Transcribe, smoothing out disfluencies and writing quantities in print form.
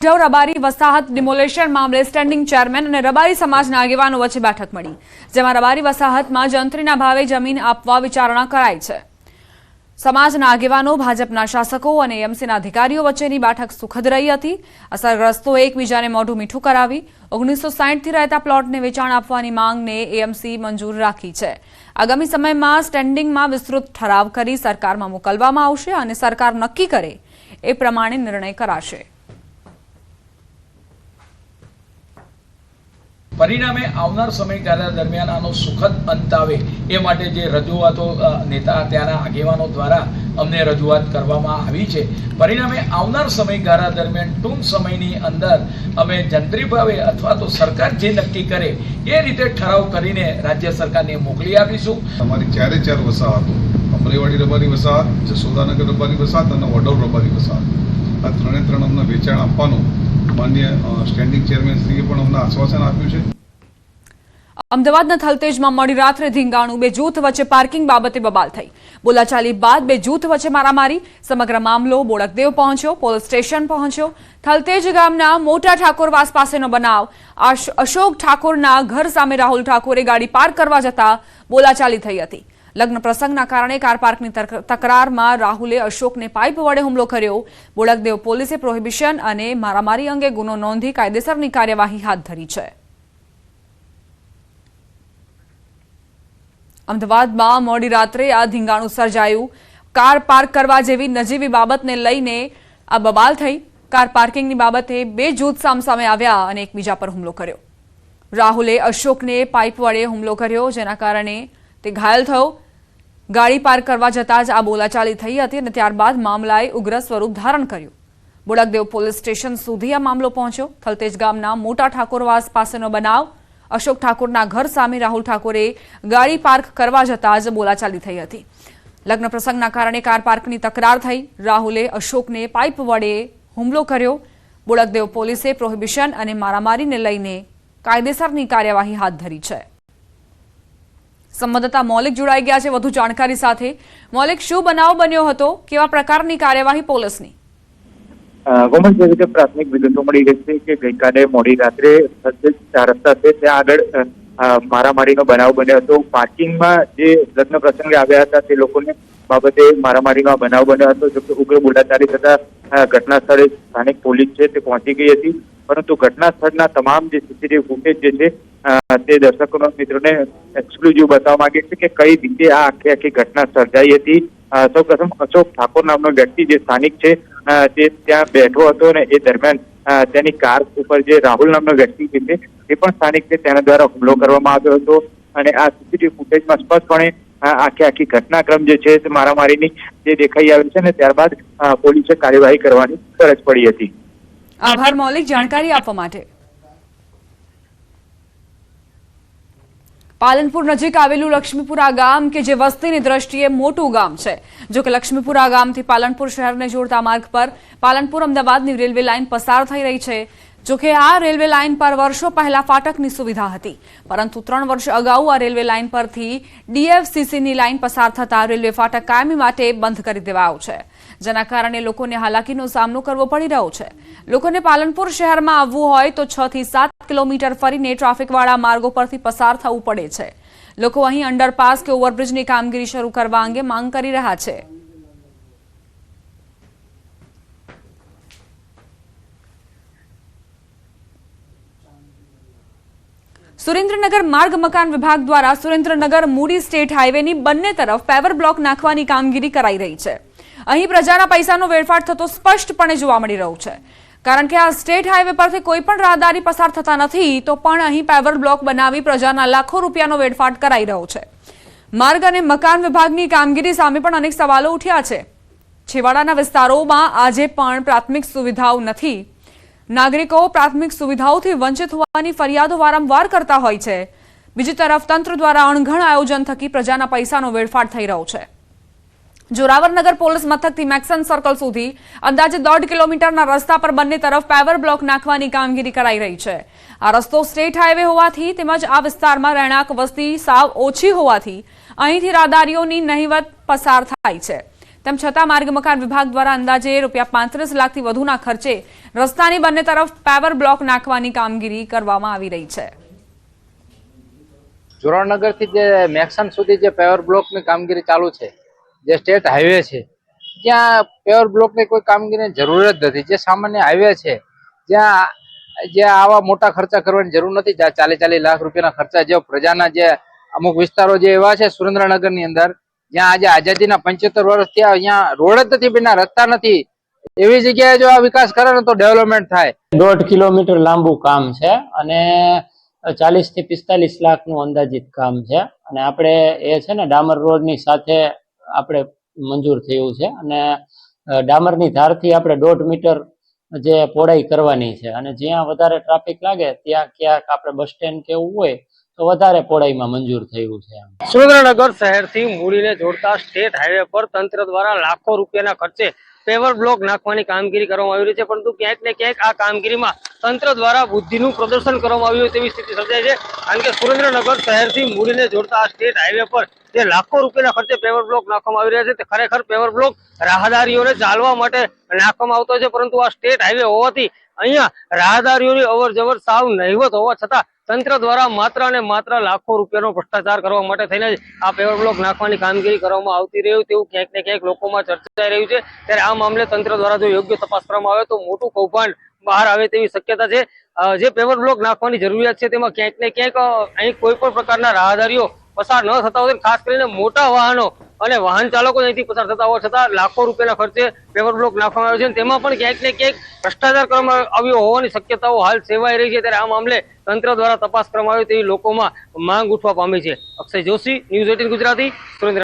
રબારી વસાહત ડિમોલેશન મામલે standing chairman અને રબારી સમાજના આગેવાનો વચ્ચે બેઠક મળી, જેમાં રબારી વસાહતમાં જંત્રીના ભાવે જમીન આપવા વિચારણા કરાઈ છે. સમાજના આગેવાનો, ભાજપના શાસકો અને એએમસીના અધિકારીઓ વચ્ચેની બેઠક સુખદ રહી હતી. અસરગ્રસ્તોએ એકબીજાને મોઢું મીઠું કરાવી 1960થી રહેતા પ્લોટને વેચાણ આપવાની માંગને એએમસી મંજૂર રાખી છે. આગામી સમયમાં સ્ટેન્ડિંગમાં વિસ્તૃત ઠરાવ કરી સરકારમાં મોકલવામાં આવશે અને સરકાર નક્કી કરે એ પ્રમાણે નિર્ણય કરાશે. પરિણામે આવનાર સમયગાળા દરમિયાન આનો સુખદ અંત આવે એ માટે જે રજૂઆતો નેતા ત્યાંના આગેવાનો દ્વારા અમને રજૂઆત કરવામાં આવી છે. પરિણામે આવનાર સમયગાળા દરમિયાન ટૂંક સમયની અંદર અમે જંત્રી ભાવે અથવા તો સરકાર જે નક્કી કરે એ રીતે ઠરાવ કરીને રાજ્ય સરકારને મોકલી આપીશું. અમારી ચારે વસાહતો, અમરેવાડી રબારી વસાહત, જસોદાનગર રબારી વસાહત અને વડોર રબારી વસાહત, આ ત્રણે અમને વેચાણ આપવાનું માન્ય સ્ટેન્ડિંગ ચેરમેનશ્રીએ પણ અમને આશ્વાસન આપ્યું છે. અમદાવાદના થલતેજમાં મોડી રાત્રે ધીંગાણું, બે જૂથ વચ્ચે પાર્કિંગ બાબતે બબાલ થઈ. બોલાચાલી બાદ બે જૂથ વચ્ચે મારામારી. સમગ્ર મામલો બોડકદેવ પહોંચ્યો, પોલીસ સ્ટેશન પહોંચ્યો. થલતેજ ગામના મોટા ઠાકોરવાસ પાસેનો બનાવ. અશોક ઠાકોરના ઘર સામે રાહુલ ઠાકોરે ગાડી પાર્ક કરવા જતા બોલાચાલી થઈ હતી. લગ્ન પ્રસંગના કારણે કાર પાર્કની તકરારમાં રાહુલે અશોકને પાઇપ વડે હુમલો કર્યો. બોડકદેવ પોલીસે પ્રોહિબિશન અને મારામારી અંગે ગુનો નોંધી કાયદેસરની કાર્યવાહી હાથ ધરી છે. અમદાવાદમાં મોડી રાત્રે આ ધીંગાણું સર્જાયું. કાર પાર્ક કરવા જેવી નજીવી બાબતને લઈને આ બબાલ થઈ. કાર પાર્કિંગની બાબતે બે જૂથ સામસામે આવ્યા અને એકબીજા પર હુમલો કર્યો. રાહુલે અશોકને પાઇપ વડે હુમલો કર્યો, જેના કારણે તે ઘાયલ થયો. ગાડી પાર્ક કરવા જતાં જ આ બોલાચાલી થઈ હતી અને ત્યારબાદ મામલાએ ઉગ્ર સ્વરૂપ ધારણ કર્યું. બોડકદેવ પોલીસ સ્ટેશન સુધી આ મામલો પહોંચ્યો. થલતેજ ગામના મોટા ઠાકોરવાસ પાસેનો બનાવ. અશોક ઠાકોરના ઘર સામે રાહુલ ઠાકોરે ગાડી પાર્ક કરવા જતાં જ બોલાચાલી થઈ હતી. લગ્ન પ્રસંગના કારણે કાર પાર્કની તકરાર થઈ. રાહુલે અશોકને પાઇપ વડે હુમલો કર્યો. બોડકદેવ પોલીસે પ્રોહિબિશન અને મારામારીને લઈને કાયદેસરની કાર્યવાહી હાથ ધરી છે. સંવાદદાતા મૌલિક જોડાઈ ગયા છે વધુ જાણકારી સાથે. મૌલિક, શું બનાવ બન્યો હતો? કેવા પ્રકારની કાર્યવાહી પોલીસની? ગોમન જે રીતે પ્રાથમિક વિગતો મળી રહી છે કે ગઈકાલે મોડી રાત્રે ચાર રસ્તા છે ત્યાં આગળ મારામારીનો બનાવ બન્યો હતો. પાર્કિંગમાં જે લગ્ન પ્રસંગે આવ્યા હતા તે લોકોને બાબતે મારામારીનો બનાવ બન્યો હતો. જોકે ઉગ્ર બોલાચાલી થતા ઘટના સ્થળે સ્થાનિક પોલીસ છે તે પહોંચી ગઈ હતી, પરંતુ ઘટના સ્થળના તમામ જે સીસીટીવી ફૂટેજ જે છે તે દર્શકોના મિત્રોને એક્સક્લુઝિવ બતાવવા માંગે છે કે કઈ રીતે આ આખી ઘટના સર્જાઈ હતી. સૌ પ્રથમ અશોક ઠાકોર નામનો વ્યક્તિ જે સ્થાનિક છે તે ત્યાં બેઠો હતો અને એ દરમિયાન તેની કાર ઉપર જે રાહુલ નામનો વ્યક્તિ છે તે પણ સ્થાનિક છે તેના દ્વારા હુમલો કરવામાં આવ્યો હતો. અને આ સીસીટીવી ફૂટેજમાં સ્પષ્ટપણે આખી ઘટનાક્રમ જે છે તે મારામારીની જે દેખાઈ આવી છે અને ત્યારબાદ પોલીસે કાર્યવાહી કરવાની ફરજ પડી હતી. આભાર મૌલિક, જાણકારી આપવા માટે. પાલનપુર નજીક આવેલું લક્ષ્મીપુરા ગામ કે જે વસ્તીની દ્રષ્ટિએ મોટું ગામ છે. જો કે લક્ષ્મીપુરા ગામથી પાલનપુર શહેરને જોડતા માર્ગ પર પાલનપુર અમદાવાદની રેલવે લાઇન પસાર થઈ રહી છે. જો કે આ રેલવે લાઇન પર વર્ષો પહેલા ફાટકની સુવિધા હતી, પરંતુ 3 વર્ષ અગાઉ આ રેલવે લાઇન પરથી ડીએફસીસીની લાઇન પસાર થતા રેલવે ફાટક કાયમી માટે બંધ કરી દેવાયો છે, જેના કારણે લોકોને હાલાકીનો સામનો કરવો પડી રહ્યો છે. લોકોને પાલનપુર શહેરમાં આવવું હોય તો 6 થી 7 કિલોમીટર ફરીને ટ્રાફિકવાળા માર્ગો પરથી પસાર થવું પડે છે. લોકો અહીં અંડરપાસ કે ઓવરબ્રિજની કામગીરી શરૂ કરવા અંગે માંગ કરી રહ્યા છે. સુરેન્દ્રનગર માર્ગ મકાન વિભાગ દ્વારા સુરેન્દ્રનગર મૂડી સ્ટેટ હાઈવેની બંને તરફ પેવર બ્લોક નાખવાની કામગીરી કરાઈ રહી છે. અહીં પ્રજાના પૈસાનો વેડફાટ થતો સ્પષ્ટપણે જોવા મળી રહ્યું છે, કારણ કે આ સ્ટેટ હાઈવે પરથી કોઈ પણ રાહદારી પસાર થતા નથી, તો પણ અહીં પેવર બ્લોક બનાવી પ્રજાના લાખો રૂપિયાનો વેડફાટ કરાઈ રહ્યો છે. માર્ગ અને મકાન વિભાગની કામગીરી સામે પણ અનેક સવાલો ઉઠ્યા છે. છેવાડાના વિસ્તારોમાં આજે પણ પ્રાથમિક સુવિધાઓ નથી. નાગરિકો પ્રાથમિક સુવિધાઓથી વંચિત હોવાની ફરિયાદો વારંવાર કરતા હોય છે. બીજી તરફ તંત્ર દ્વારા અણઘડ આયોજન થકી પ્રજાના પૈસાનો વેડફાટ થઈ રહ્યો છે. જોરાવરનગર પોલીસ મથકથી મેક્સન સર્કલ સુધી અંદાજે 1.5 કિલોમીટરના રસ્તા પર બંને તરફ પેવર બ્લોક નાખવાની કામગીરી કરાઈ રહી છે. આ રસ્તો સ્ટેટ હાઈવે હોવાથી તેમજ આ વિસ્તારમાં રહેણાંક વસ્તી સાવ ઓછી હોવાથી અહીંથી રાહદારીઓની નહિવત પસાર થાય છે. તેમ છતાં માર્ગ મકાન વિભાગ દ્વારા અંદાજે ₹35 લાખથી વધુના ખર્ચે રસ્તાની બંને તરફ પેવર બ્લોક નાખવાની કામગીરી કરવામાં આવી રહી છે. જોરાનગર થી જે મેક્સન સુધી જે પેવર બ્લોક ની કામગીરી ચાલુ છે, જે સ્ટેટ હાઈવે છે, ત્યાં પેવર બ્લોક ની કોઈ કામગીરીની જરૂર જ નથી. જે સામાન્ય હાઈવે છે જ્યાં આવા મોટા ખર્ચા કરવાની જરૂર નથી. જ્યાં 40-40 લાખ રૂપિયાના ખર્ચા જે પ્રજાના જે અમુક વિસ્તારો જે એવા છે સુરેન્દ્રનગર ની અંદર, જ્યાં આજે આઝાદીના 75 વર્ષ થયા, અહીંયા રોડ જ નથી બન્યા, રસ્તા નથી. એવી જગ્યાએ જો આ વિકાસ કરે ને તો ડેવલપમેન્ટ થાય. 1.5 કિલોમીટર લાંબુ કામ છે અને 40 થી 45 લાખનું અંદાજિત કામ છે. અને આપણે એ છે ને ડામર રોડની સાથે આપણે મંજૂર થયું છે અને ડામરની ધારથી આપણે 1.5 મીટર જે પહોળાઈ કરવાની છે. અને જ્યાં વધારે ટ્રાફિક લાગે ત્યાં ક્યાંક આપણે બસ સ્ટેન્ડ કે એવું હોય તો વધારે પહોળાઈમાં મંજૂર થયું છે. સુરેન્દ્રનગર શહેરથી મૂડીને જોડતા સ્ટેટ હાઈવે પર તંત્ર દ્વારા લાખો રૂપિયાના ખર્ચે પેવર બ્લોક નાખવાની કામગીરી કરવામાં આવી રહી છે, પરંતુ ક્યાંક ને ક્યાંક આ કામગીરીમાં તંત્ર દ્વારા બુદ્ધિનું પ્રદર્શન કરવામાં આવ્યું હોય તેવી સ્થિતિ સર્જાય છે. કારણ કે સુરેન્દ્રનગર શહેરથી મૂડીને જોડતા આ સ્ટેટ હાઈવે પર જે લાખો રૂપિયાના ખર્ચે પેવર બ્લોક નાખવામાં આવી રહ્યા છે, તે ખરેખર પેવર બ્લોક રાહદારીઓને ચાલવા માટે નાખવામાં આવતો છે, પરંતુ આ સ્ટેટ હાઈવે હોવાથી અહીંયા રાહદારીઓની અવર જવર સાવ નહિવત હોવા છતાં તંત્ર દ્વારા માત્ર અને માત્ર લાખો રૂપિયાનો ભ્રષ્ટાચાર કરવા માટે થઈને જ આ પેવર બ્લોક નાખવાની કામગીરી કરવામાં આવતી રહ્યું તેવું ક્યાંક ને ક્યાંક લોકોમાં ચર્ચાઈ રહ્યું છે. ત્યારે આ મામલે તંત્ર દ્વારા જો યોગ્ય તપાસ કરવામાં આવે તો મોટું કૌભાંડ બહાર આવે તેવી શક્યતા છે. જે પેવર બ્લોક નાખવાની જરૂરિયાત છે તેમાં ક્યાંક ને ક્યાંક અહીં કોઈ પણ પ્રકારના રાહદારીઓ પસાર ન થતા હોય, ખાસ કરીને મોટા વાહનો અને વાહન ચાલકો અહીંથી પસાર થતા હોવા છતાં લાખો રૂપિયાના ખર્ચે પેવર બ્લોક નાખવામાં આવ્યો છે. તેમાં પણ ક્યાંક ને ક્યાંક ભ્રષ્ટાચાર કરવામાં આવ્યો હોવાની શક્યતાઓ હાલ સેવાઈ રહી છે. ત્યારે આ મામલે તંત્ર દ્વારા તપાસ કરવામાં આવે તેવી લોકોમાં માંગ ઉઠવા પામી છે. અક્ષય જોશી, ન્યૂઝ 18 ગુજરાતી, સુરેન્દ્ર.